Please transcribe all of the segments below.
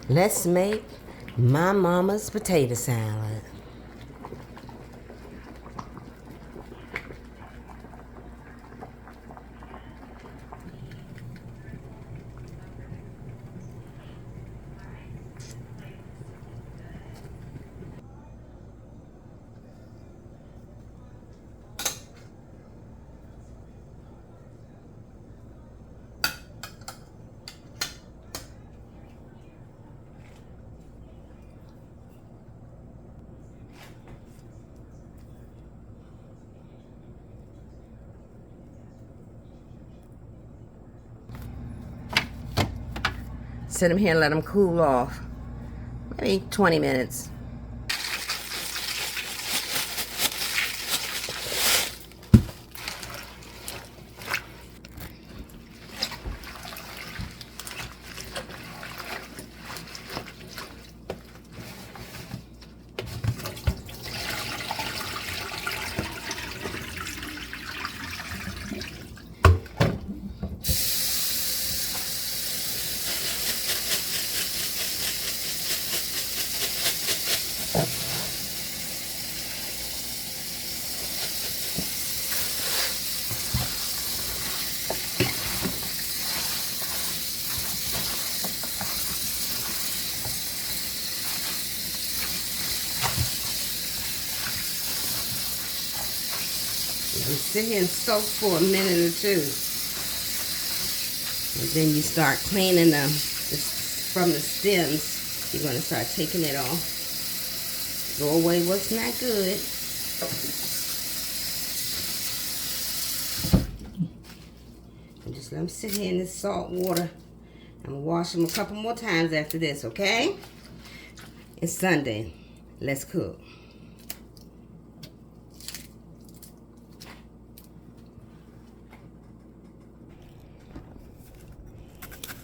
Let's make my mama's potato salad. Sit them here and let them cool off. Maybe 20 minutes. And sit here and soak for a minute or two. And then you start cleaning them from the stems. You're going to start taking it off. Throw away what's not good. And just let them sit here in this salt water. I'm going to wash them a couple more times after this, okay? It's Sunday. Let's cook.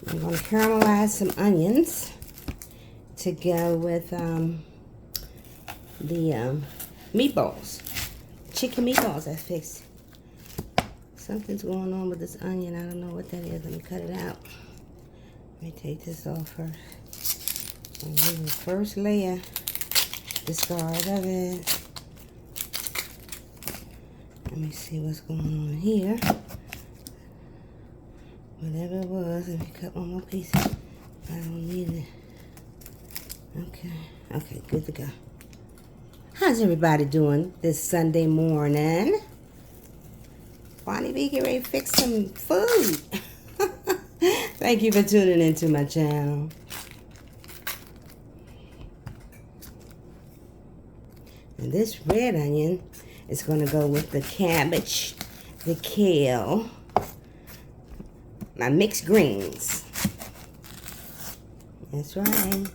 I'm going to caramelize some onions to go with the meatballs. Chicken meatballs I fixed. Something's going on with this onion. I don't know what that is. Let me cut it out. Let me take this off first. And leave the first layer. Discard of it. Let me see what's going on here. Whatever it was, let me cut one more piece. I don't need it. Okay, good to go. How's everybody doing this Sunday morning? Bonnie B, get ready to fix some food. Thank you for tuning into my channel. And this red onion is going to go with the cabbage, the kale, my mixed greens. That's right.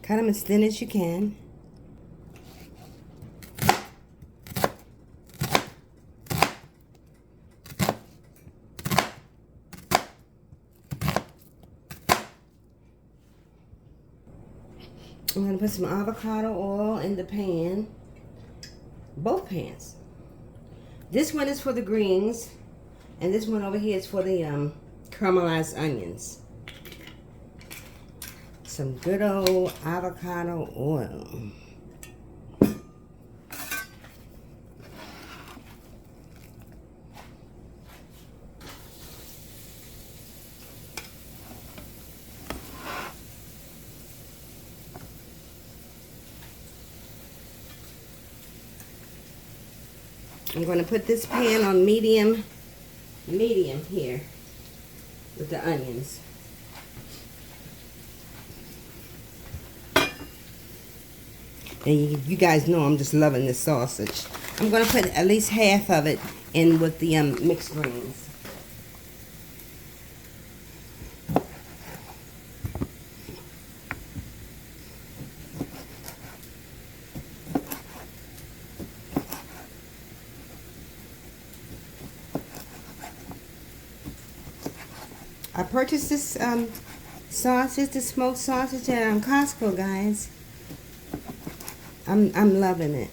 Cut them as thin as you can. I'm going to put some avocado oil in the pan. Both pans. This one is for the greens, and this one over here is for the caramelized onions. Some good old avocado oil. I'm going to put this pan on medium here with the onions. And you guys know I'm just loving this sausage. I'm going to put at least half of it in with the mixed greens. I purchased this sausage, the smoked sausage at Costco, guys. I'm loving it.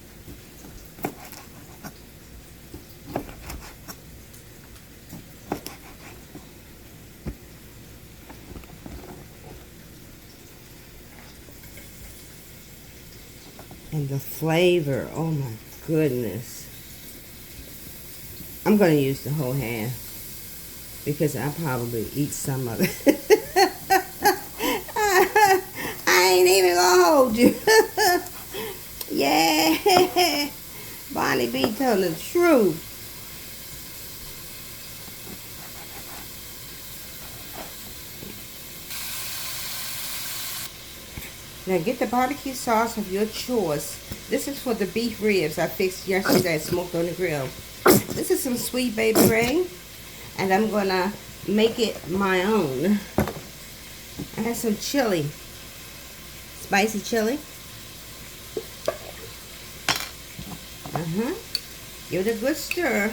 And the flavor, oh my goodness. I'm going to use the whole half because I'll probably eat some of it. I ain't even going to hold you. Yeah. Bonnie B telling the truth. Now get the barbecue sauce of your choice. This is for the beef ribs I fixed yesterday, smoked on the grill. This is some Sweet Baby Ray, and I'm gonna make it my own. I have some chili, spicy chili. Give it a good stir.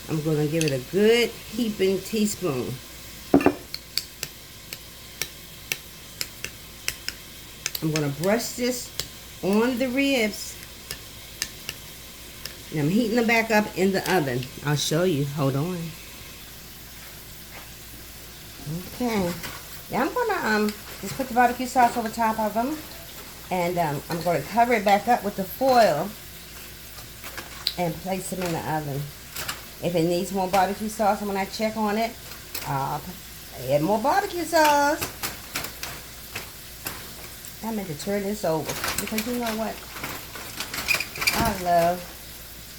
I'm gonna give it a good heaping teaspoon. I'm going to brush this on the ribs. And I'm heating them back up in the oven. I'll show you. Hold on. Okay. Now I'm going to just put the barbecue sauce over top of them. And I'm going to cover it back up with the foil. And place them in the oven. If it needs more barbecue sauce, and when I check on it, I'll add more barbecue sauce. I meant to turn this over because you know what? I love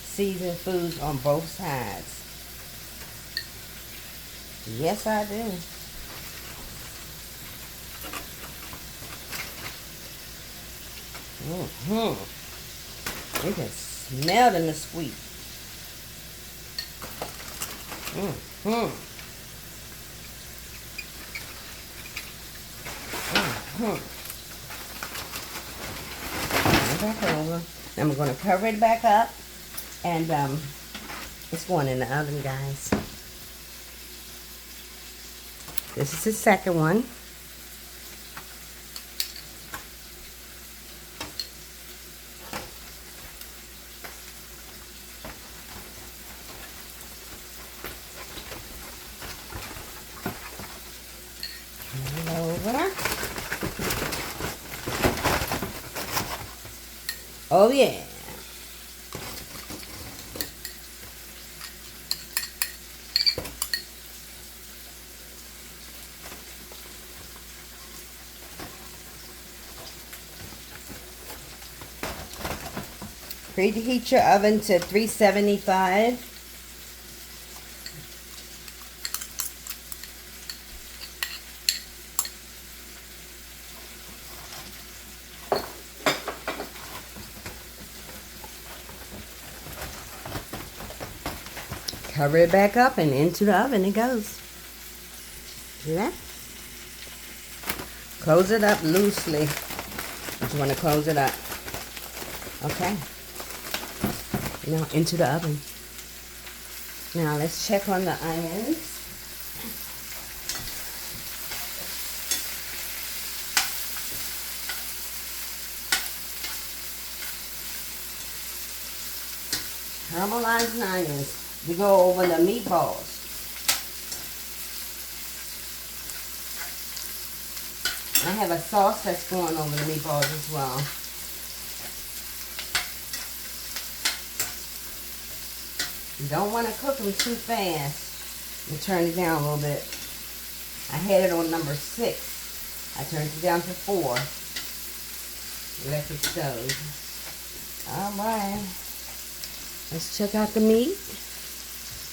seasoned foods on both sides. Yes, I do. You can smell in the sweet. Back over. Now I'm going to cover it back up, and it's going in the oven, guys. This is the second one. Turn it over. Oh yeah. Preheat your oven to 375. Cover it back up and into the oven it goes. See that? Close it up loosely. You want to close it up. Okay. Now into the oven. Now let's check on the onions. Caramelized onions. We go over the meatballs. I have a sauce that's going over the meatballs as well. You don't want to cook them too fast. You turn it down a little bit. I had it on number 6. I turned it down to 4. Electric stove. Alright. Let's check out the meat.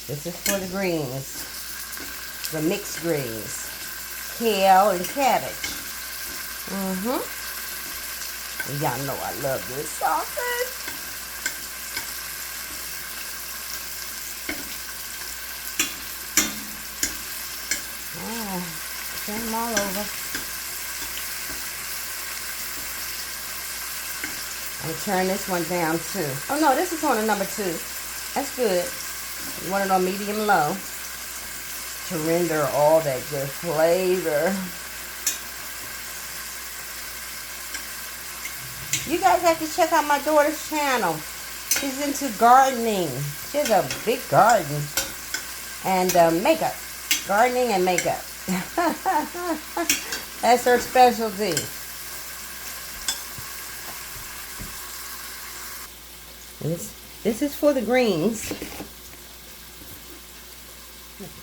This is for the greens. The mixed greens. Kale and cabbage. Y'all know I love this sausage. Turn them all over. I'm turn this one down too. Oh no, this is on a number 2. That's good. You want it on medium low to render all that good flavor. You guys have to check out my daughter's channel. She's into gardening. She has a big garden. And makeup. Gardening and makeup. That's her specialty. This is for the greens.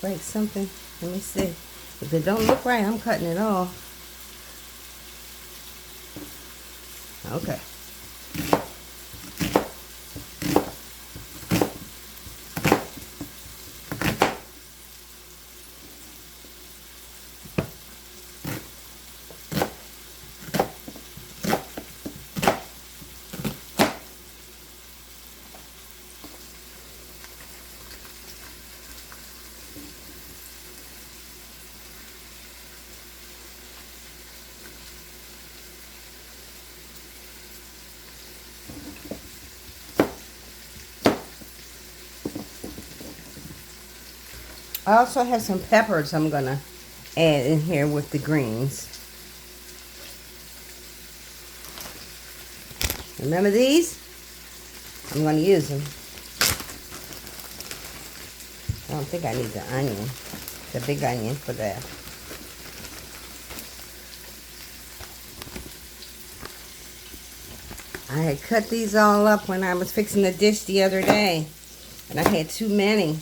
Break something. Let me see. If it don't look right, I'm cutting it off. Okay. I also have some peppers I'm going to add in here with the greens. Remember these? I'm going to use them. I don't think I need the onion, the big onion for that. I had cut these all up when I was fixing the dish the other day, and I had too many.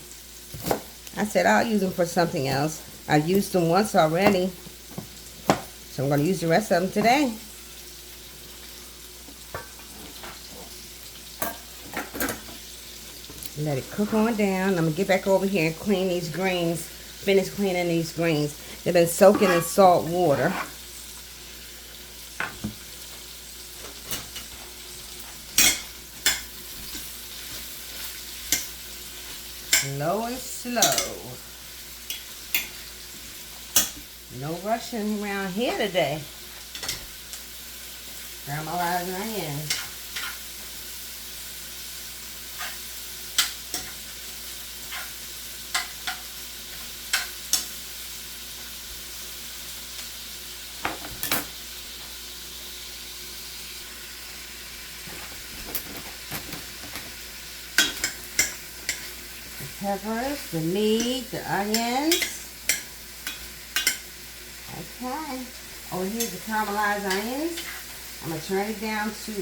I said I'll use them for something else. I've used them once already, so I'm going to use the rest of them today. Let it cook on down. I'm going to get back over here and clean these greens. Finish cleaning these greens. They've been soaking in salt water. Slow and slow. No rushing around here today. Caramelizing onions. Peppers, the meat, the onions. Okay. Oh, here's the caramelized onions. I'm going to turn it down to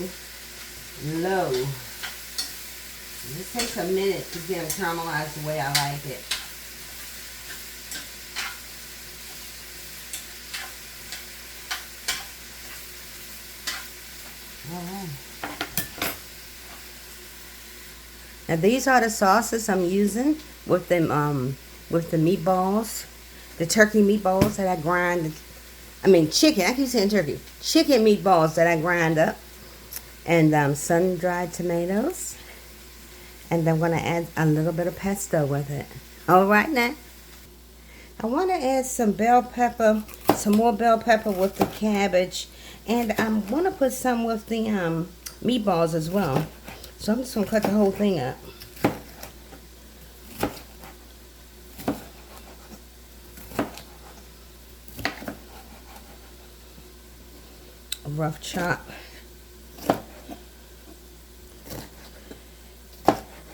low. This takes a minute to get them caramelized the way I like it. Alright. Now these are the sauces I'm using with them with the meatballs, the turkey meatballs that I grind. I mean chicken. I keep saying turkey. Chicken meatballs that I grind up, and sun-dried tomatoes, and I'm gonna add a little bit of pesto with it. All right now. I want to add some bell pepper, some more bell pepper with the cabbage, and I want to put some with the meatballs as well. So I'm just going to cut the whole thing up. A rough chop.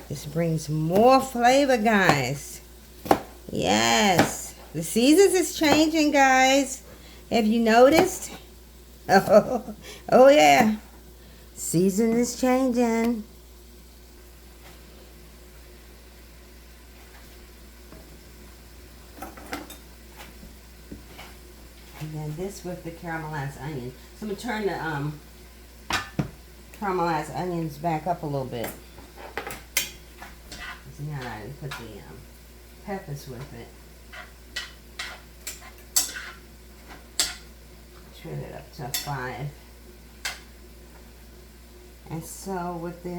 This brings more flavor, guys. Yes. The seasons is changing, guys. Have you noticed? Oh yeah. Season is changing. And then this with the caramelized onion. So I'm going to turn the caramelized onions back up a little bit. See how I didn't put the peppers with it. Turn it up to 5. And so with the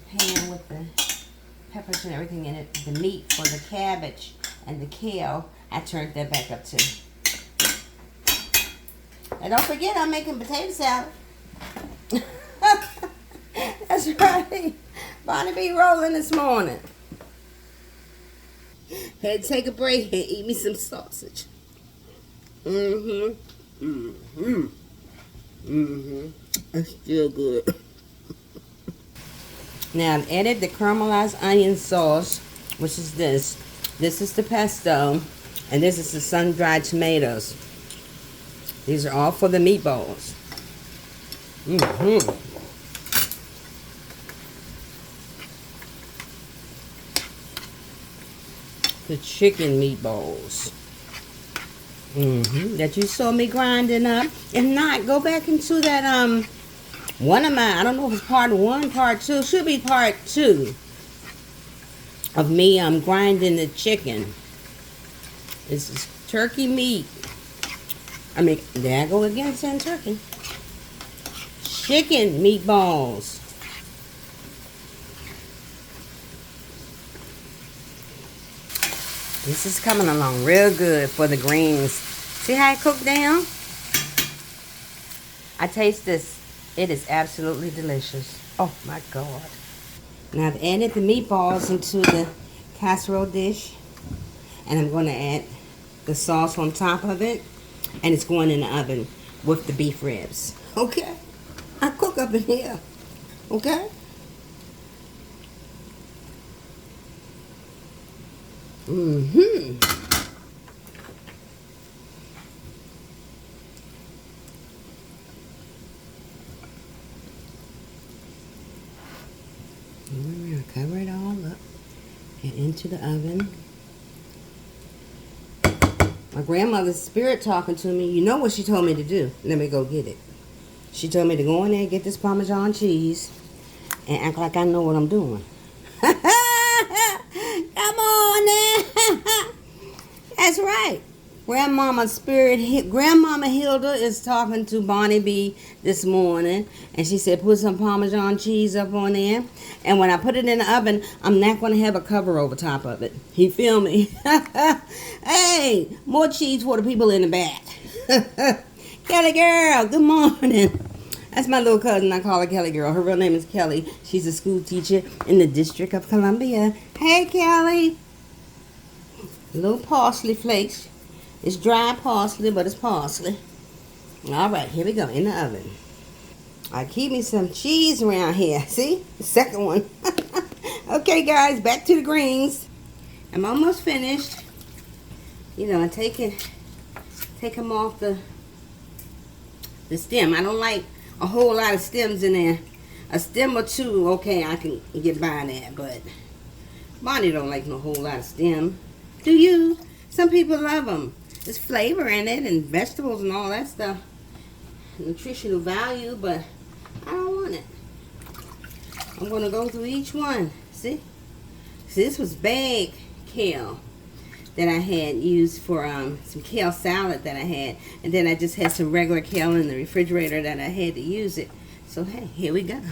pan with the peppers and everything in it, the meat for the cabbage and the kale, I turned that back up too. And don't forget, I'm making potato salad. That's right. Bonnie be rolling this morning. Had to take a break and eat me some sausage. It's still good. Now I've added the caramelized onion sauce, which is this. This is the pesto, and this is the sun-dried tomatoes. These are all for the meatballs. The chicken meatballs. That you saw me grinding up. If not, go back into that one of my, I don't know if it's part 1, part 2, should be part 2 of me grinding the chicken. This is turkey meat. I mean, there I go again saying turkey. Chicken meatballs. This is coming along real good for the greens. See how it cooked down? I taste this. It is absolutely delicious. Oh my God. Now I've added the meatballs into the casserole dish. And I'm going to add the sauce on top of it. And it's going in the oven with the beef ribs. Okay? I cook up in here. Okay? Cover it all up and into the oven. My grandmother's spirit talking to me. You know what she told me to do? Let me go get it. She told me to go in there and get this Parmesan cheese and act like I know what I'm doing. Come on now. That's right. Grandmama Hilda is talking to Bonnie B this morning, and she said put some Parmesan cheese up on there, and when I put it in the oven, I'm not going to have a cover over top of it. You feel me? Hey, more cheese for the people in the back. Kelly girl, good morning. That's my little cousin. I call her Kelly girl. Her real name is Kelly. She's a school teacher in the District of Columbia. Hey, Kelly. Little parsley flakes. It's dry parsley, but it's parsley. All right, here we go, in the oven. I keep me some cheese around here. See? The second one. Okay, guys, back to the greens. I'm almost finished. You know, I take them off the stem. I don't like a whole lot of stems in there. A stem or two, okay, I can get by that, but Bonnie don't like no whole lot of stem. Do you? Some people love them. There's flavor in it and vegetables and all that stuff. Nutritional value, but I don't want it. I'm going to go through each one. See? See, this was bag kale that I had used for some kale salad that I had. And then I just had some regular kale in the refrigerator that I had to use it. So, hey, here we go.